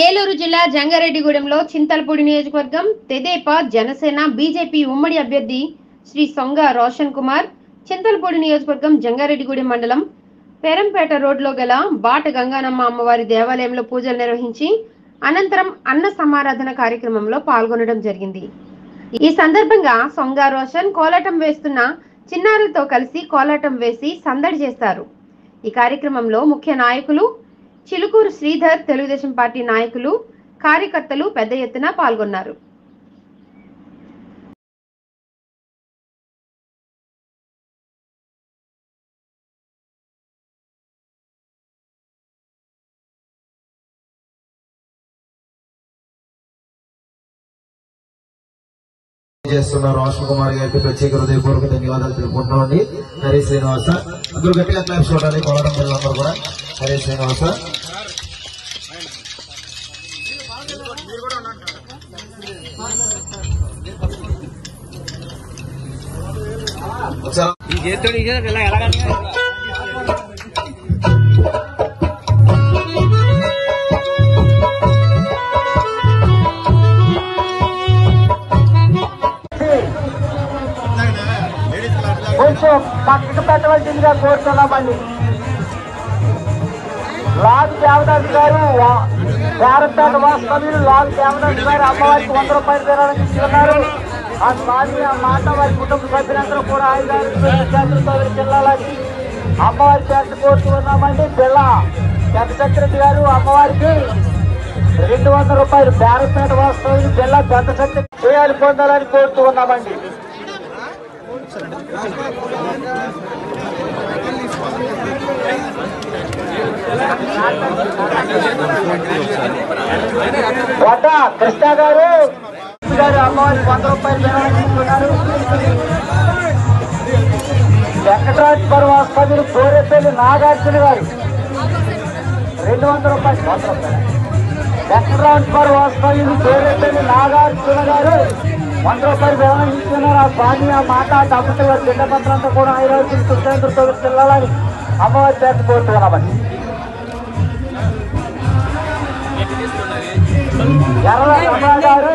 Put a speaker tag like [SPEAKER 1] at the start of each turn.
[SPEAKER 1] ఏలూరు జిల్లా జంగారెడ్డిగూడెంలో చింతలపూడి నియోజకవర్గం తెదేపా జనసేన బీజేపీ ఉమ్మడి అభ్యర్థి శ్రీ సొంగ రోషన్ కుమార్ చింతలపూడి నియోజకవర్గం జంగారెడ్డిగూడెం మండలం పేరంపేట రోడ్లో గల బాట గంగానమ్మ అమ్మవారి దేవాలయంలో పూజలు నిర్వహించి అనంతరం అన్న సమారాధన కార్యక్రమంలో పాల్గొనడం జరిగింది। ఈ సందర్భంగా సొంగ రోషన్ కోలాటం వేస్తున్న చిన్నారులతో కలిసి కోలాటం వేసి సందడి చేస్తారు। ఈ కార్యక్రమంలో ముఖ్య నాయకులు చిలుకూరు శ్రీధర్, తెలుగుదేశం పార్టీ నాయకులు, కార్యకర్తలు పెద్ద ఎత్తున పాల్గొన్నారు।
[SPEAKER 2] రోషన్ కుమార్ గారికి ప్రత్యేక హృదయపూర్వక ధన్యవాదాలు తెలుపుకుంటున్నామండి। హరి శ్రీనివాస అందరూ గట్టిగా క్లాప్స్ చూడాలి। కోలాటం పిల్లలందరూ కూడా హరి శ్రీనివాస
[SPEAKER 3] కొంచెం పక్కకు పెట్టవలసిందిగా కోరుతున్నామండి। లాల్ దేవదాస్ గారు పేరంపేట వాస్తవ్యులు లాల్ దేవదాస్ గారు అమ్మవారికి 100 రూపాయలు విరాళం ఇస్తున్నారు। ఆ స్వామి ఆ మాట వారి కుటుంబ సభ్యులందరూ కూడా 5 పిల్లలకి అమ్మవారి చేత కోరుతున్నామండి। పిల్ల చంద్రశక్తి గారు అమ్మవారికి 200 రూపాయలు పేరంపేట వాస్తవ్యులు పిల్ల చంద్రశక్తి చేయాలి పొందాలని కోరుతూ ఉన్నామండి। కృష్ణ గారు అమ్మవారికి 100 రూపాయలు విరాళిస్తున్నారు। వెంకటరాజపుర వాస్తవ్యులు కోరేపల్లి నాగార్జున గారు 200 రూపాయలు। వెంకటరాజపుర వాస్తవ్యులు కోరేపల్లి నాగార్జున గారు 100 రూపాయలు విరాళిస్తున్నారు। ఆ స్వామి ఆ మాట దంపతుల దిండపత్రంతో కూడా 5 కృష్ణేంద్రతో పిల్లలని అమ్మవారి చేత కోరుతున్నామండి। ఎర్ర రమణ గారు